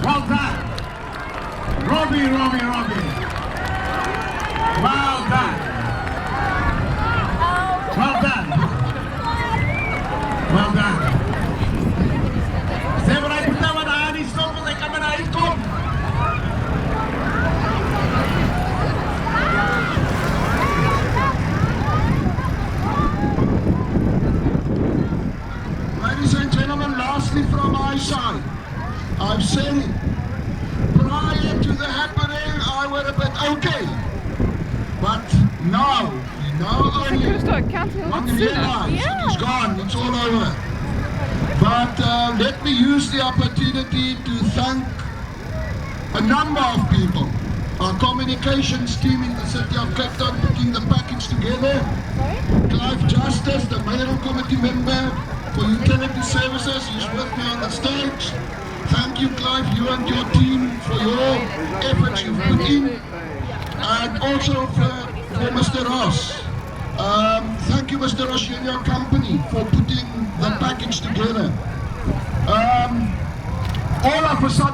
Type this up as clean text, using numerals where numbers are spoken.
Well done. Robbie. Well done. Well done. Sê maar hy moet nou aan haar nie stop want hy kan maar daar uitkom. Ladies and gentlemen, lastly from my side, I'm saying prior to the happening I were a bit okay. But now only one realize it's gone, it's all over. But let me use the opportunity to thank a number of people. Our communications team in the city of Cape Town putting the package together. Clive Justice, the mayoral committee member for utility services, he's with me on the stage. Thank you, Clive, you and your team for your efforts you've put in. And also for Mr. Ross. Thank you, Mr. Ross, and your company for putting the package together. All of a sudden,